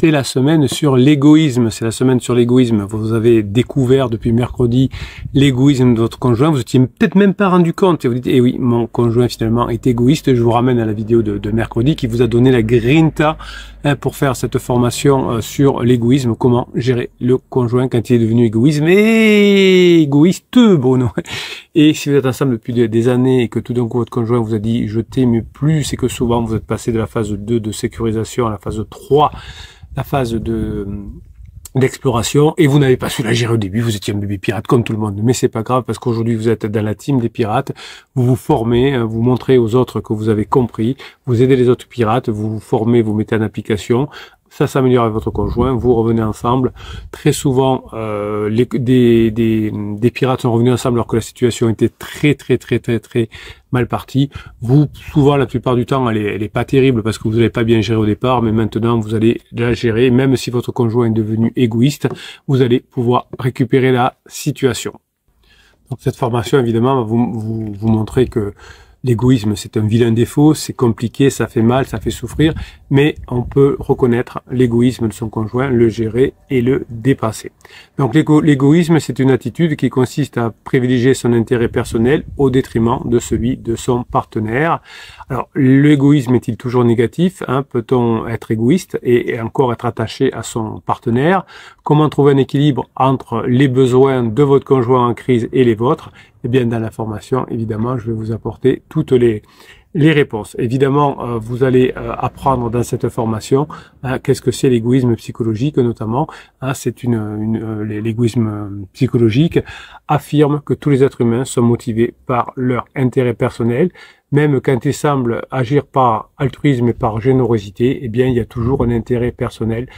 C'est la semaine sur l'égoïsme. C'est la semaine sur l'égoïsme. Vous avez découvert depuis mercredi l'égoïsme de votre conjoint. Vous étiez peut-être même pas rendu compte. Et vous dites, eh oui, mon conjoint finalement est égoïste. Je vous ramène à la vidéo de mercredi qui vous a donné la grinta pour faire cette formation sur l'égoïsme. Comment gérer le conjoint quand il est devenu égoïste. Mais égoïste, Bruno. Et si vous êtes ensemble depuis des années et que tout d'un coup votre conjoint vous a dit je t'aime plus, c'est que souvent vous êtes passé de la phase 2 de sécurisation à la phase 3, la phase d'exploration, et vous n'avez pas su la gérer au début, vous étiez un bébé pirate comme tout le monde. Mais c'est pas grave parce qu'aujourd'hui vous êtes dans la team des pirates, vous vous formez, vous montrez aux autres que vous avez compris, vous aidez les autres pirates, vous vous formez, vous mettez en application. Ça s'améliore avec votre conjoint, vous revenez ensemble. Très souvent, des pirates sont revenus ensemble alors que la situation était très mal partie. Vous, souvent, la plupart du temps, elle est pas terrible parce que vous n'avez pas bien géré au départ, mais maintenant, vous allez la gérer. Même si votre conjoint est devenu égoïste, vous allez pouvoir récupérer la situation. Donc, cette formation, évidemment, va vous montrer que l'égoïsme, c'est un vilain défaut, c'est compliqué, ça fait mal, ça fait souffrir, mais on peut reconnaître l'égoïsme de son conjoint, le gérer et le dépasser. Donc l'égoïsme, c'est une attitude qui consiste à privilégier son intérêt personnel au détriment de celui de son partenaire. Alors, l'égoïsme est-il toujours négatif, hein? Peut-on être égoïste et encore être attaché à son partenaire? Comment trouver un équilibre entre les besoins de votre conjoint en crise et les vôtres? Eh bien, dans la formation, évidemment, je vais vous apporter toutes les réponses. Évidemment, vous allez apprendre dans cette formation qu'est-ce que c'est l'égoïsme psychologique, notamment. C'est l'égoïsme psychologique affirme que tous les êtres humains sont motivés par leur intérêt personnel. Même quand ils semblent agir par altruisme et par générosité, eh bien, il y a toujours un intérêt personnel.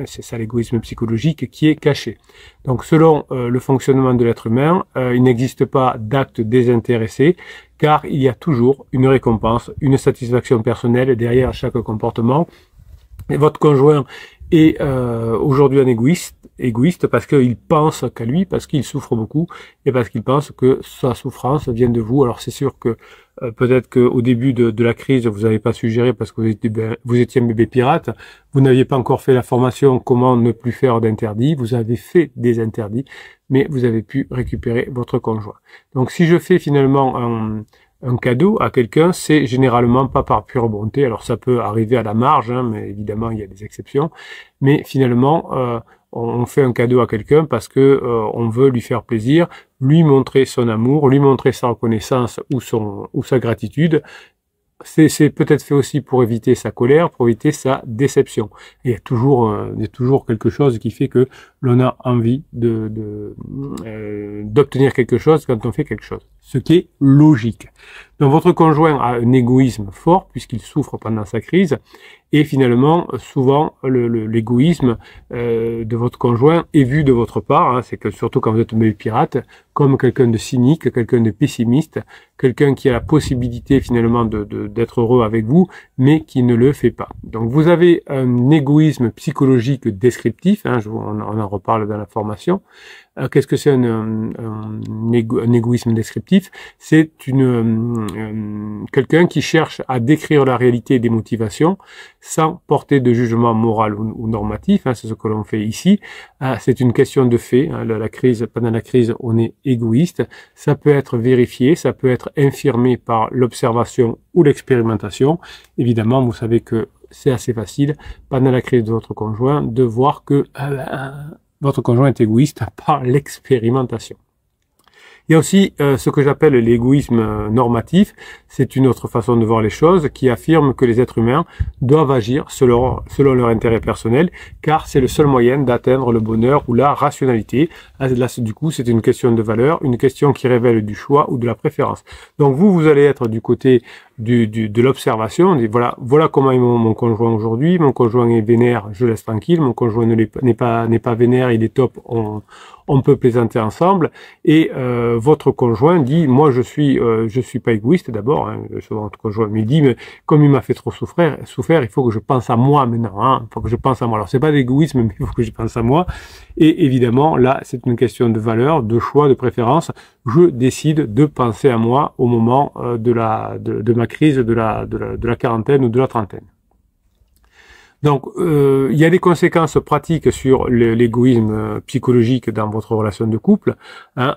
C'est ça l'égoïsme psychologique qui est caché. Donc, selon le fonctionnement de l'être humain, il n'existe pas d'acte désintéressé, car il y a toujours une récompense, une satisfaction personnelle derrière chaque comportement. Et votre conjoint est aujourd'hui un égoïste parce qu'il pense qu'à lui, parce qu'il souffre beaucoup et parce qu'il pense que sa souffrance vient de vous. Alors c'est sûr que peut-être qu'au début de la crise, vous n'avez pas su gérer parce que vous étiez un bébé pirate, vous n'aviez pas encore fait la formation comment ne plus faire d'interdits, vous avez fait des interdits, mais vous avez pu récupérer votre conjoint. Donc si je fais finalement un cadeau à quelqu'un, c'est généralement pas par pure bonté. Alors ça peut arriver à la marge, hein, mais évidemment il y a des exceptions. Mais finalement, on fait un cadeau à quelqu'un parce que on veut lui faire plaisir, lui montrer son amour, lui montrer sa reconnaissance ou sa gratitude. C'est peut-être fait aussi pour éviter sa colère, pour éviter sa déception. Et il y a toujours quelque chose qui fait que l'on a envie d'obtenir quelque chose quand on fait quelque chose. Ce qui est logique. Donc votre conjoint a un égoïsme fort puisqu'il souffre pendant sa crise. Et finalement, souvent, l'égoïsme de votre conjoint est vu de votre part. Hein, c'est que surtout quand vous êtes un bébé pirate, comme quelqu'un de cynique, quelqu'un de pessimiste, quelqu'un qui a la possibilité finalement d'être heureux avec vous, mais qui ne le fait pas. Donc vous avez un égoïsme psychologique descriptif. Hein, on en reparle dans la formation. Qu'est-ce que c'est un égoïsme descriptif? C'est quelqu'un qui cherche à décrire la réalité des motivations sans porter de jugement moral ou normatif. Hein, c'est ce que l'on fait ici. C'est une question de fait. Hein, pendant la crise, on est égoïste. Ça peut être vérifié, ça peut être infirmé par l'observation ou l'expérimentation. Évidemment, vous savez que c'est assez facile pendant la crise de votre conjoint de voir que votre conjoint est égoïste par l'expérimentation. Il y a aussi ce que j'appelle l'égoïsme normatif. C'est une autre façon de voir les choses qui affirme que les êtres humains doivent agir selon leur intérêt personnel, car c'est le seul moyen d'atteindre le bonheur ou la rationalité. Là, du coup, c'est une question de valeur, une question qui révèle du choix ou de la préférence. Donc vous allez être du côté de l'observation. Voilà comment est mon conjoint aujourd'hui. Mon conjoint est vénère, je laisse tranquille. Mon conjoint n'est pas vénère, il est top. On peut plaisanter ensemble. Et votre conjoint dit, moi je suis pas égoïste d'abord. Hein, votre conjoint me dit, mais comme il m'a fait trop souffrir, il faut que je pense à moi maintenant. Hein, il faut que je pense à moi. Alors c'est pas d'égoïsme, mais il faut que je pense à moi. Et évidemment, là, c'est une question de valeur, de choix, de préférence. Je décide de penser à moi au moment de ma crise de la quarantaine ou de la trentaine. Donc, il y a des conséquences pratiques sur l'égoïsme psychologique dans votre relation de couple. Hein.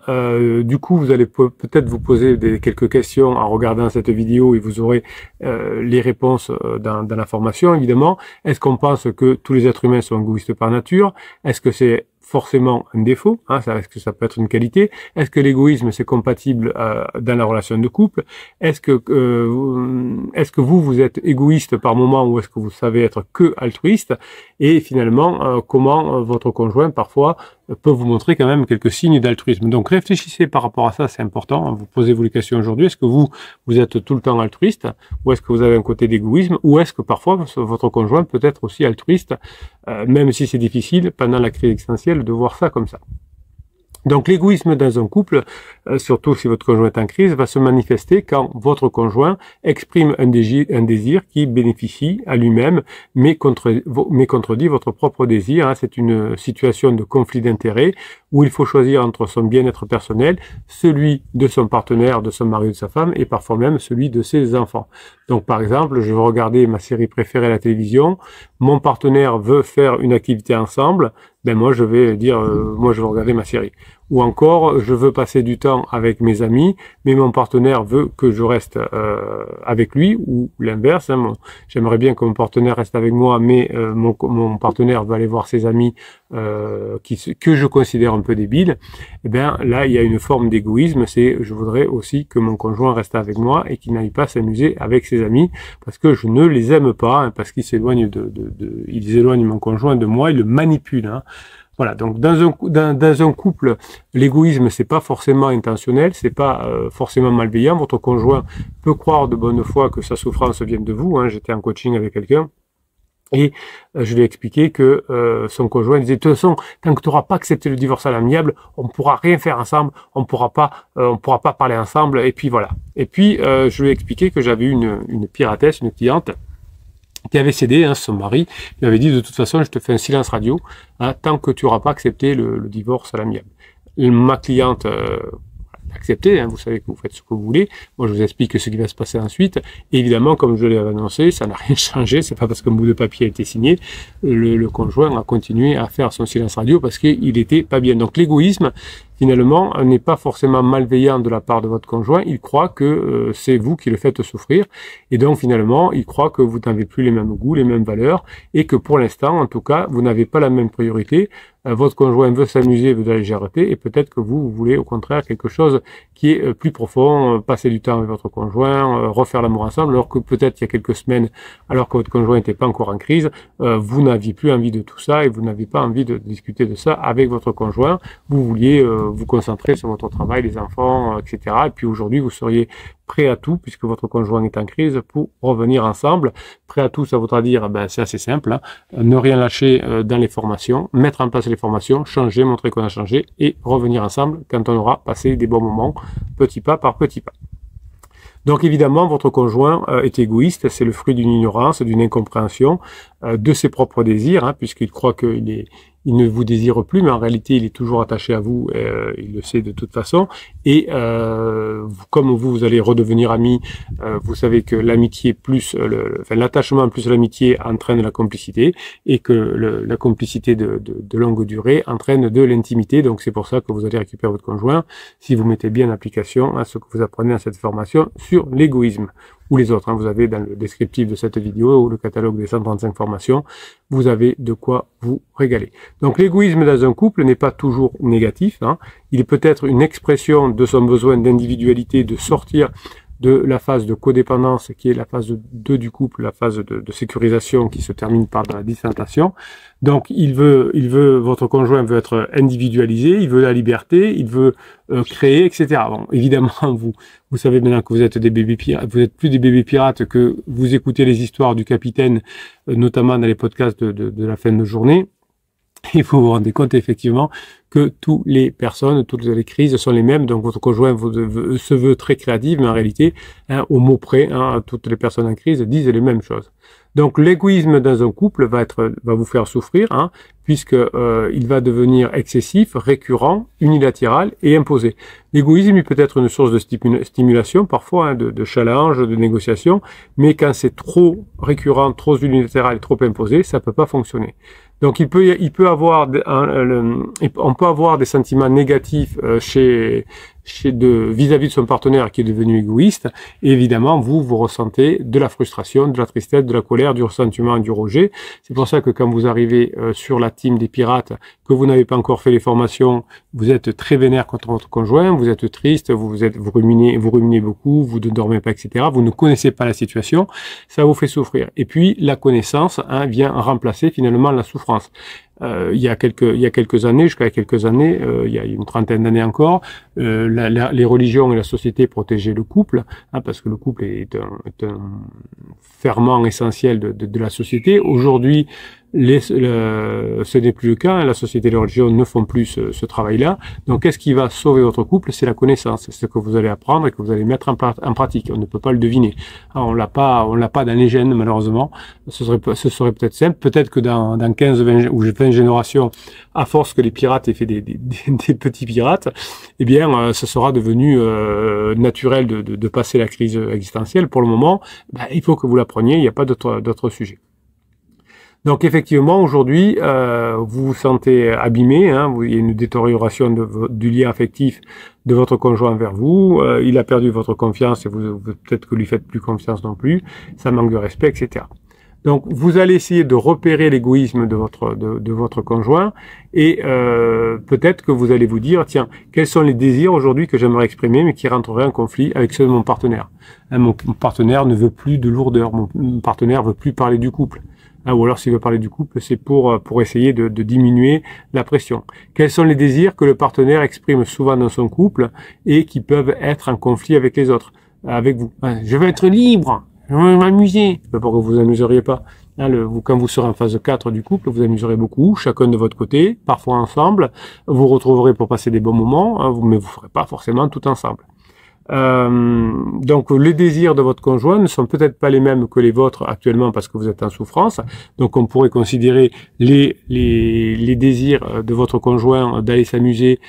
Du coup, vous allez peut-être vous poser quelques questions en regardant cette vidéo et vous aurez les réponses dans la formation, évidemment. Est-ce qu'on pense que tous les êtres humains sont égoïstes par nature? Est-ce que c'est forcément un défaut, hein, est-ce que ça peut être une qualité? Est-ce que l'égoïsme c'est compatible dans la relation de couple? Est-ce que vous êtes égoïste par moment ou est-ce que vous savez être que altruiste? Et finalement, comment votre conjoint parfois peut vous montrer quand même quelques signes d'altruisme. Donc réfléchissez par rapport à ça, c'est important. Vous posez-vous les questions aujourd'hui. Est-ce que vous êtes tout le temps altruiste ou est-ce que vous avez un côté d'égoïsme ou est-ce que parfois votre conjoint peut être aussi altruiste, même si c'est difficile pendant la crise existentielle de voir ça comme ça. Donc l'égoïsme dans un couple, surtout si votre conjoint est en crise, va se manifester quand votre conjoint exprime un désir qui bénéficie à lui-même, mais contredit votre propre désir. Hein. C'est une situation de conflit d'intérêts où il faut choisir entre son bien-être personnel, celui de son partenaire, de son mari ou de sa femme, et parfois même celui de ses enfants. Donc par exemple, je veux regarder ma série préférée à la télévision, mon partenaire veut faire une activité ensemble, ben moi je vais dire, moi je veux regarder ma série. Ou encore, je veux passer du temps avec mes amis, mais mon partenaire veut que je reste avec lui, ou l'inverse. Hein, j'aimerais bien que mon partenaire reste avec moi, mais mon partenaire veut aller voir ses amis que je considère un peu débiles. Et bien là, il y a une forme d'égoïsme, c'est je voudrais aussi que mon conjoint reste avec moi et qu'il n'aille pas s'amuser avec ses amis, parce que je ne les aime pas, hein, parce qu'ils s'éloignent ils éloignent mon conjoint de moi, ils le manipulent. Hein. Voilà, donc dans un couple, l'égoïsme c'est pas forcément intentionnel, c'est pas forcément malveillant. Votre conjoint peut croire de bonne foi que sa souffrance vient de vous. Hein. J'étais en coaching avec quelqu'un et je lui ai expliqué que son conjoint disait de toute façon, tant que tu n'auras pas accepté le divorce à l'amiable, on ne pourra rien faire ensemble, on pourra pas parler ensemble. Et puis voilà. Et puis je lui ai expliqué que j'avais une piratesse, une cliente, qui avait cédé, hein, son mari, lui avait dit de toute façon je te fais un silence radio hein, tant que tu n'auras pas accepté le divorce à l'amiable. Ma cliente accepté, hein, vous savez que vous faites ce que vous voulez. Moi je vous explique ce qui va se passer ensuite. Et évidemment, comme je l'ai annoncé, ça n'a rien changé, c'est pas parce qu'un bout de papier a été signé, le conjoint a continué à faire son silence radio parce qu'il était pas bien. Donc l'égoïsme, finalement, n'est pas forcément malveillant de la part de votre conjoint. Il croit que c'est vous qui le faites souffrir. Et donc, finalement, il croit que vous n'avez plus les mêmes goûts, les mêmes valeurs, et que pour l'instant, en tout cas, vous n'avez pas la même priorité. Votre conjoint veut s'amuser, veut de la légèreté, et peut-être que vous voulez au contraire quelque chose qui est plus profond, passer du temps avec votre conjoint, refaire l'amour ensemble, alors que peut-être il y a quelques semaines, alors que votre conjoint n'était pas encore en crise, vous n'aviez plus envie de tout ça, et vous n'aviez pas envie de discuter de ça avec votre conjoint. Vous vouliez vous concentrer sur votre travail, les enfants, etc. Et puis aujourd'hui, vous seriez prêt à tout, puisque votre conjoint est en crise, pour revenir ensemble. Prêt à tout, ça voudra dire, ben, c'est assez simple, hein, ne rien lâcher dans les formations, mettre en place les formations, changer, montrer qu'on a changé, et revenir ensemble quand on aura passé des bons moments, petit pas par petit pas. Donc évidemment, votre conjoint est égoïste, c'est le fruit d'une ignorance, d'une incompréhension de ses propres désirs, hein, puisqu'il croit il ne vous désire plus, mais en réalité, il est toujours attaché à vous, il le sait de toute façon. Et comme vous allez redevenir amis, vous savez que l'amitié plus, l'attachement plus l'amitié entraîne la complicité, et que la complicité de longue durée entraîne de l'intimité. Donc c'est pour ça que vous allez récupérer votre conjoint si vous mettez bien en application à ce que vous apprenez dans cette formation sur l'égoïsme. Ou les autres, hein, vous avez dans le descriptif de cette vidéo ou le catalogue des 135 formations, vous avez de quoi vous régaler. Donc l'égoïsme dans un couple n'est pas toujours négatif, hein. Il est peut-être une expression de son besoin d'individualité, de sortir de la phase de codépendance qui est la phase 2 du couple, la phase de sécurisation qui se termine par la distanciation. Donc votre conjoint veut être individualisé, il veut la liberté, il veut créer, etc. Bon, évidemment, vous savez maintenant que vous êtes des bébés pirates, vous êtes plus des bébés pirates, que vous écoutez les histoires du capitaine, notamment dans les podcasts de la fin de journée. Il faut vous rendre compte effectivement que toutes les personnes, toutes les crises sont les mêmes. Donc votre conjoint se veut très créatif, mais en réalité, hein, au mot près, hein, toutes les personnes en crise disent les mêmes choses. Donc l'égoïsme dans un couple va vous faire souffrir, hein, puisque il va devenir excessif, récurrent, unilatéral et imposé. L'égoïsme, il peut être une source de stimulation, parfois, hein, de challenge, de négociation, mais quand c'est trop récurrent, trop unilatéral et trop imposé, ça peut pas fonctionner. Donc on peut avoir des sentiments négatifs vis-à-vis de son partenaire qui est devenu égoïste. Et évidemment, vous ressentez de la frustration, de la tristesse, de la colère, du ressentiment et du rejet. C'est pour ça que quand vous arrivez sur la team des pirates, que vous n'avez pas encore fait les formations, vous êtes très vénère contre votre conjoint, vous êtes triste, vous ruminez beaucoup, vous ne dormez pas, etc. Vous ne connaissez pas la situation, ça vous fait souffrir. Et puis la connaissance, hein, vient remplacer finalement la souffrance. Il y a quelques années, jusqu'à quelques années, il y a une trentaine d'années encore, les religions et la société protégeaient le couple, hein, parce que le couple est un ferment essentiel de la société. Aujourd'hui, ce n'est plus le cas, hein, la société et les religions ne font plus ce travail-là. Donc, qu'est-ce qui va sauver votre couple? C'est la connaissance, c'est ce que vous allez apprendre et que vous allez mettre en pratique. On ne peut pas le deviner. Alors, on l'a pas dans les gènes, malheureusement. Ce serait peut-être simple. Peut-être que dans 15, 20 ou 20 générations, à force que les pirates aient fait des petits pirates, eh bien, ce sera devenu naturel de passer la crise existentielle. Pour le moment, il faut que vous l'appreniez. Il n'y a pas d'autre sujet. Donc effectivement, aujourd'hui, vous vous sentez abîmé, hein, il y a une détérioration du lien affectif de votre conjoint vers vous, il a perdu votre confiance et vous peut-être que lui faites plus confiance non plus, ça manque de respect, etc. Donc vous allez essayer de repérer l'égoïsme de votre conjoint et peut-être que vous allez vous dire, tiens, quels sont les désirs aujourd'hui que j'aimerais exprimer mais qui rentreraient en conflit avec ceux de mon partenaire. Hein, mon partenaire ne veut plus de lourdeur, mon partenaire veut plus parler du couple. Ou alors s'il veut parler du couple, c'est pour essayer de diminuer la pression. Quels sont les désirs que le partenaire exprime souvent dans son couple et qui peuvent être en conflit avec les autres, avec vous? Je veux être libre, je veux m'amuser. Pour que vous vous amuseriez pas. Quand vous serez en phase 4 du couple, vous amuserez beaucoup, chacun de votre côté, parfois ensemble. Vous retrouverez pour passer des bons moments, hein, mais vous ne ferez pas forcément tout ensemble. Donc les désirs de votre conjoint ne sont peut-être pas les mêmes que les vôtres actuellement parce que vous êtes en souffrance. Donc on pourrait considérer les désirs de votre conjoint d'aller s'amuser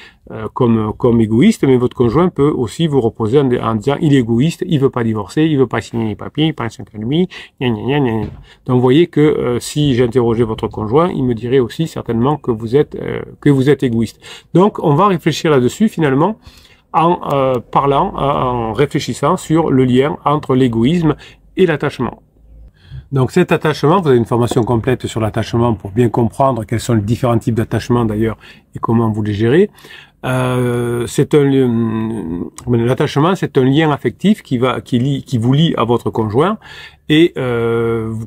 comme égoïste, mais votre conjoint peut aussi vous reposer en disant il est égoïste, il veut pas divorcer, il veut pas signer les papiers, il prend 5 ans et demi, Donc vous voyez que si j'interrogeais votre conjoint, il me dirait aussi certainement que vous êtes égoïste. Donc on va réfléchir là-dessus finalement, en réfléchissant sur le lien entre l'égoïsme et l'attachement. Donc cet attachement, vous avez une formation complète sur l'attachement pour bien comprendre quels sont les différents types d'attachement d'ailleurs et comment vous les gérez. L'attachement, c'est un lien affectif qui vous lie à votre conjoint. Et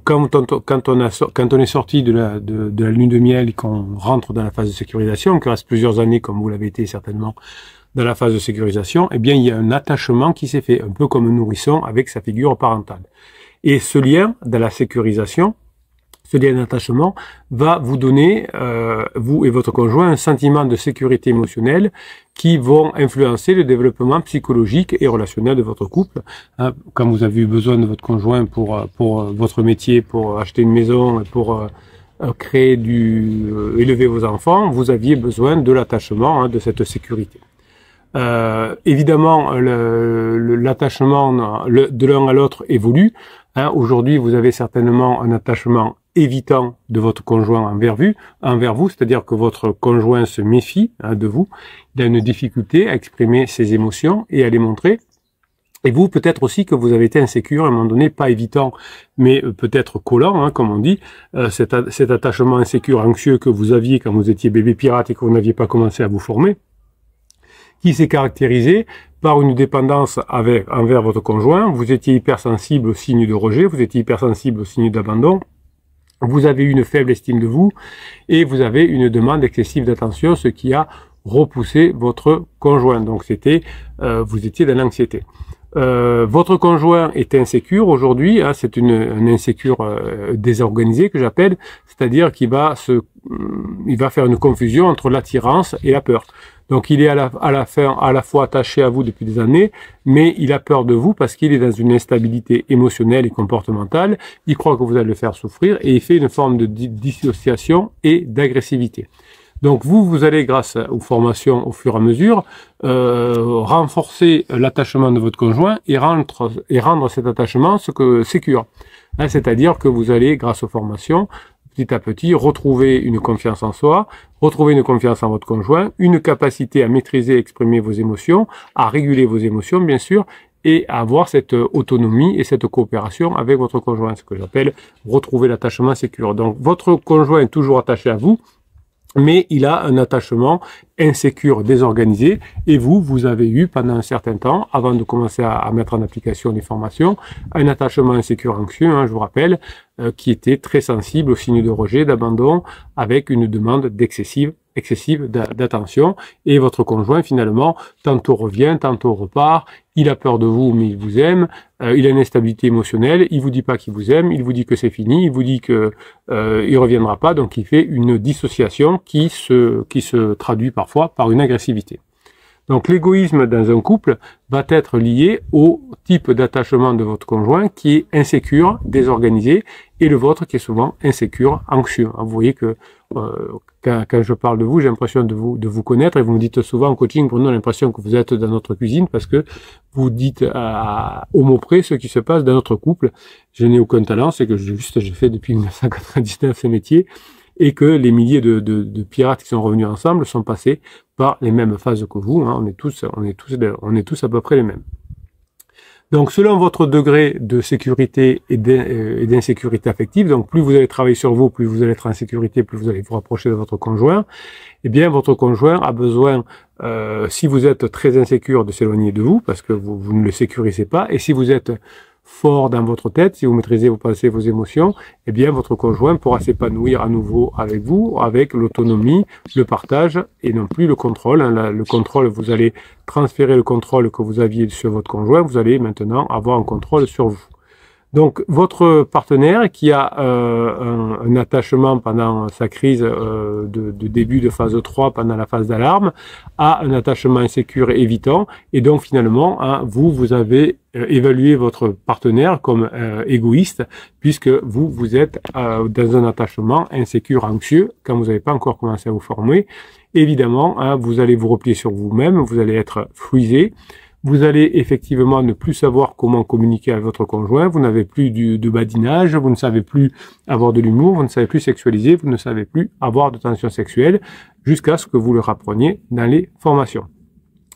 quand on est sorti de la lune de miel et qu'on rentre dans la phase de sécurisation, qu'il reste plusieurs années comme vous l'avez été certainement dans la phase de sécurisation, eh bien il y a un attachement qui s'est fait, un peu comme un nourrisson avec sa figure parentale. Et ce lien de la sécurisation, ce lien d'attachement va vous donner, vous et votre conjoint, un sentiment de sécurité émotionnelle qui vont influencer le développement psychologique et relationnel de votre couple. Hein, quand vous avez eu besoin de votre conjoint pour votre métier, pour acheter une maison et pour élever vos enfants, vous aviez besoin de l'attachement, hein, de cette sécurité. Évidemment, l'attachement de l'un à l'autre évolue. Hein, aujourd'hui, vous avez certainement un attachement évitant de votre conjoint envers vous, c'est-à-dire que votre conjoint se méfie, hein, de vous. Il a une difficulté à exprimer ses émotions et à les montrer. Et vous, peut-être aussi que vous avez été insécure à un moment donné, pas évitant, mais peut-être collant, hein, comme on dit, cet attachement insécure, anxieux que vous aviez quand vous étiez bébé pirate et que vous n'aviez pas commencé à vous former, qui s'est caractérisé par une dépendance envers votre conjoint. Vous étiez hypersensible aux signes de rejet, vous étiez hypersensible aux signes d'abandon, vous avez une faible estime de vous et vous avez une demande excessive d'attention, ce qui a repoussé votre conjoint. Donc vous étiez dans l'anxiété. Votre conjoint est insécure aujourd'hui, hein, c'est un insécure désorganisé que j'appelle, c'est-à-dire qu'il va il va faire une confusion entre l'attirance et la peur. Donc il est à la fois attaché à vous depuis des années, mais il a peur de vous parce qu'il est dans une instabilité émotionnelle et comportementale. Il croit que vous allez le faire souffrir et il fait une forme de dissociation et d'agressivité. Donc vous allez, grâce aux formations au fur et à mesure, renforcer l'attachement de votre conjoint et rendre cet attachement sécure. Hein, c'est-à-dire que vous allez, grâce aux formations, petit à petit, retrouver une confiance en soi, retrouver une confiance en votre conjoint, une capacité à maîtriser et exprimer vos émotions, à réguler vos émotions, bien sûr, et à avoir cette autonomie et cette coopération avec votre conjoint, ce que j'appelle retrouver l'attachement sécure. Donc, votre conjoint est toujours attaché à vous, mais il a un attachement insécure, désorganisé, et vous avez eu pendant un certain temps, avant de commencer à mettre en application les formations, un attachement insécure anxieux, hein, je vous rappelle, qui était très sensible aux signes de rejet, d'abandon, avec une demande excessive d'attention, et votre conjoint finalement tantôt revient, tantôt repart, il a peur de vous mais il vous aime, il a une instabilité émotionnelle, il vous dit pas qu'il vous aime, il vous dit que c'est fini, il vous dit que il reviendra pas, donc il fait une dissociation qui se traduit parfois par une agressivité. Donc l'égoïsme dans un couple va être lié au type d'attachement de votre conjoint qui est insécure, désorganisé, et le vôtre qui est souvent insécure, anxieux. Vous voyez que quand je parle de vous, j'ai l'impression de vous connaître, et vous me dites souvent en coaching, Bruno, l'impression que vous êtes dans notre cuisine parce que vous dites au mot près ce qui se passe dans notre couple. Je n'ai aucun talent, c'est que j'ai fait depuis 1999 ce métier, et que les milliers de pirates qui sont revenus ensemble sont passés par les mêmes phases que vous. Hein. On est tous à peu près les mêmes. Donc, selon votre degré de sécurité et d'insécurité affective, donc plus vous allez travailler sur vous, plus vous allez être en sécurité, plus vous allez vous rapprocher de votre conjoint, eh bien, votre conjoint a besoin, si vous êtes très insécure, de s'éloigner de vous, parce que vous ne le sécurisez pas, et si vous êtes fort dans votre tête, si vous maîtrisez vos pensées, vos émotions, eh bien votre conjoint pourra s'épanouir à nouveau avec vous, avec l'autonomie, le partage et non plus le contrôle. Le contrôle, vous allez transférer le contrôle que vous aviez sur votre conjoint, vous allez maintenant avoir un contrôle sur vous. Donc, votre partenaire qui a un attachement pendant sa crise de début de phase 3, pendant la phase d'alarme, a un attachement insécure et évitant, et donc finalement, hein, vous avez évalué votre partenaire comme égoïste, puisque vous êtes dans un attachement insécure, anxieux, quand vous n'avez pas encore commencé à vous former. Évidemment, hein, vous allez vous replier sur vous-même, vous allez être frustré. Vous allez effectivement ne plus savoir comment communiquer avec votre conjoint, vous n'avez plus de badinage, vous ne savez plus avoir de l'humour, vous ne savez plus sexualiser, vous ne savez plus avoir de tension sexuelle, jusqu'à ce que vous le rappreniez dans les formations.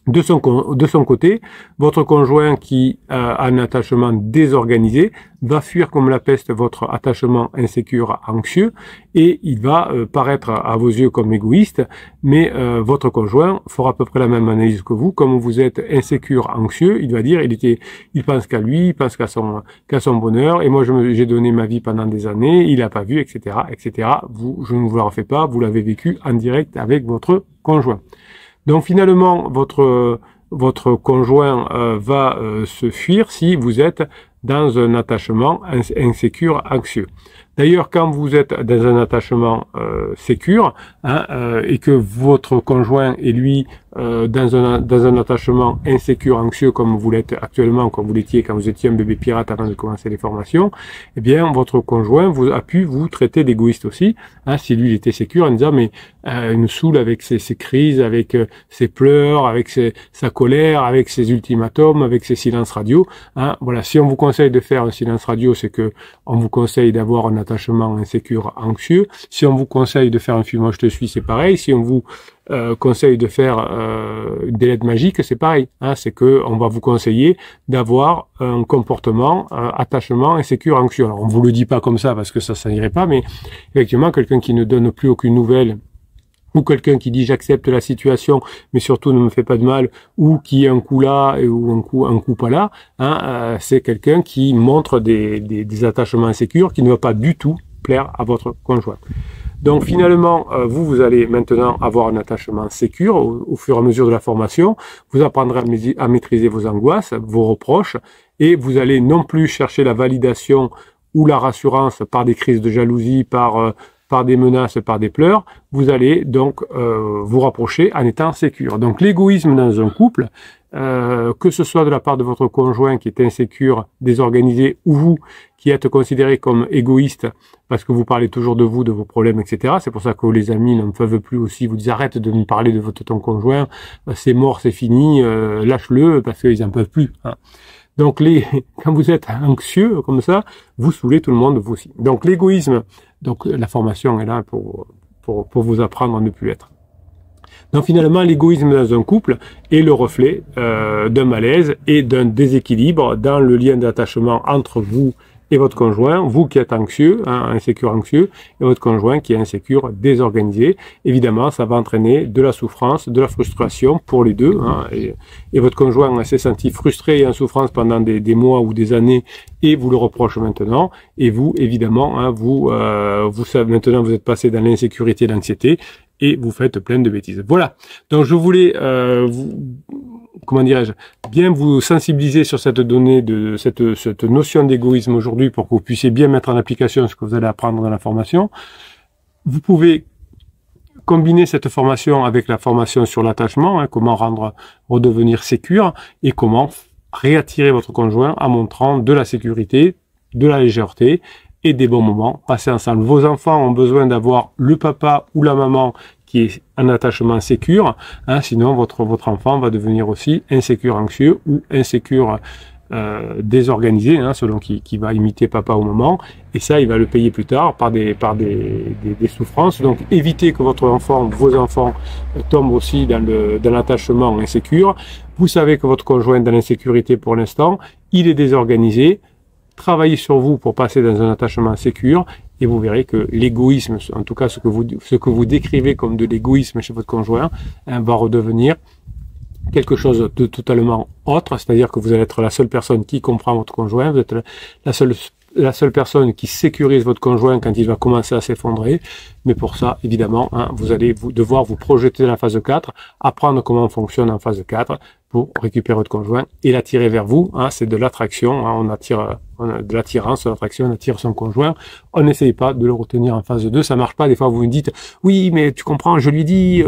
De son côté, votre conjoint qui a un attachement désorganisé va fuir comme la peste votre attachement insécure, anxieux, et il va paraître à vos yeux comme égoïste, mais votre conjoint fera à peu près la même analyse que vous. Comme vous êtes insécure, anxieux, il va dire il pense qu'à lui, il pense qu'à son bonheur, et moi j'ai donné ma vie pendant des années, il n'a pas vu, etc., etc. Je ne vous le refais pas, vous l'avez vécu en direct avec votre conjoint. Donc finalement, votre conjoint va se fuir si vous êtes dans un attachement insécure, anxieux. D'ailleurs, quand vous êtes dans un attachement sécure, hein, et que votre conjoint est lui dans un attachement insécure, anxieux, comme vous l'êtes actuellement, comme vous l'étiez quand vous étiez un bébé pirate avant de commencer les formations, eh bien, votre conjoint a pu vous traiter d'égoïste aussi, hein, si lui il était sécure, en disant mais il nous saoule avec ses crises, avec ses pleurs, avec sa colère, avec ses ultimatums, avec ses silences radio. Hein, voilà, si on vous conseille de faire un silence radio, c'est que on vous conseille d'avoir un attachement insécure, anxieux. Si on vous conseille de faire un film, moi je te suis, c'est pareil. Si on vous conseille de faire des lettres magiques, c'est pareil. Hein, c'est que on va vous conseiller d'avoir un comportement attachement insécure, anxieux. Alors on vous le dit pas comme ça parce que ça n'irait pas, mais effectivement quelqu'un qui ne donne plus aucune nouvelle, ou quelqu'un qui dit j'accepte la situation mais surtout ne me fait pas de mal, ou qui est un coup là ou un coup pas là, hein, c'est quelqu'un qui montre des attachements insécures qui ne va pas du tout plaire à votre conjoint. Donc finalement, vous allez maintenant avoir un attachement sécure au fur et à mesure de la formation. Vous apprendrez à maîtriser vos angoisses, vos reproches, et vous allez non plus chercher la validation ou la rassurance par des crises de jalousie, par des menaces, par des pleurs. Vous allez donc vous rapprocher en étant sécure. Donc l'égoïsme dans un couple, que ce soit de la part de votre conjoint qui est insécure, désorganisé, ou vous qui êtes considéré comme égoïste parce que vous parlez toujours de vous, de vos problèmes, etc. C'est pour ça que les amis n'en peuvent plus aussi. Vous disent arrête de me parler de ton conjoint, c'est mort, c'est fini, lâche-le parce qu'ils n'en peuvent plus. Hein. Donc quand vous êtes anxieux comme ça, vous saoulez tout le monde, vous aussi. Donc l'égoïsme, donc la formation est là pour vous apprendre à ne plus être. Donc finalement, l'égoïsme dans un couple est le reflet d'un malaise et d'un déséquilibre dans le lien d'attachement entre vous et votre conjoint, vous qui êtes anxieux, hein, insécure anxieux, et votre conjoint qui est insécure désorganisé. Évidemment, ça va entraîner de la souffrance, de la frustration pour les deux. Hein, et votre conjoint s'est senti frustré et en souffrance pendant des mois ou des années et vous le reproche maintenant. Et vous, évidemment, hein, vous savez, maintenant vous êtes passé dans l'insécurité et l'anxiété et vous faites plein de bêtises. Voilà. Donc je voulais comment dirais-je, bien vous sensibiliser sur cette donnée, de cette notion d'égoïsme aujourd'hui pour que vous puissiez bien mettre en application ce que vous allez apprendre dans la formation. Vous pouvez combiner cette formation avec la formation sur l'attachement, hein, comment redevenir sécure et comment réattirer votre conjoint en montrant de la sécurité, de la légèreté et des bons moments passés ensemble. Vos enfants ont besoin d'avoir le papa ou la maman qui est un attachement sécure, hein, sinon votre enfant va devenir aussi insécure anxieux ou insécure désorganisé, hein, selon qui va imiter papa ou maman, et ça il va le payer plus tard par des souffrances. Donc évitez que vos enfants tombent aussi dans l'attachement insécure. Vous savez que votre conjoint est dans l'insécurité pour l'instant, il est désorganisé. Travaillez sur vous pour passer dans un attachement sécure et vous verrez que l'égoïsme, en tout cas ce que vous décrivez comme de l'égoïsme chez votre conjoint, hein, va redevenir quelque chose de totalement autre, c'est-à-dire que vous allez être la seule personne qui comprend votre conjoint, vous êtes la seule personne qui sécurise votre conjoint quand il va commencer à s'effondrer. Mais pour ça, évidemment, hein, vous allez devoir vous projeter dans la phase 4, apprendre comment on fonctionne en phase 4 pour récupérer votre conjoint et l'attirer vers vous. Hein, c'est de l'attraction, hein, on a de l'attirance, l'attraction, on attire son conjoint. On n'essaye pas de le retenir en phase 2, ça marche pas. Des fois, vous me dites, oui, mais tu comprends, je lui dis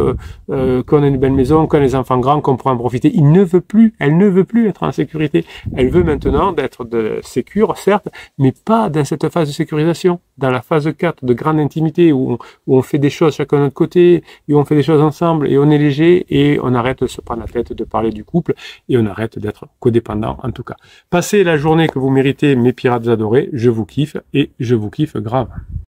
qu'on a une belle maison, qu'on a les enfants grands, qu'on pourra en profiter. Il ne veut plus, elle ne veut plus être en sécurité. Elle veut maintenant d'être sécure, certes, mais pas dans cette phase de sécurisation. Dans la phase 4 de grande intimité où on fait des choses chacun de notre côté, et on fait des choses ensemble, et on est léger, et on arrête de se prendre la tête de parler du couple, et on arrête d'être codépendant en tout cas. Passez la journée que vous méritez, mes pirates adorés, je vous kiffe, et je vous kiffe grave.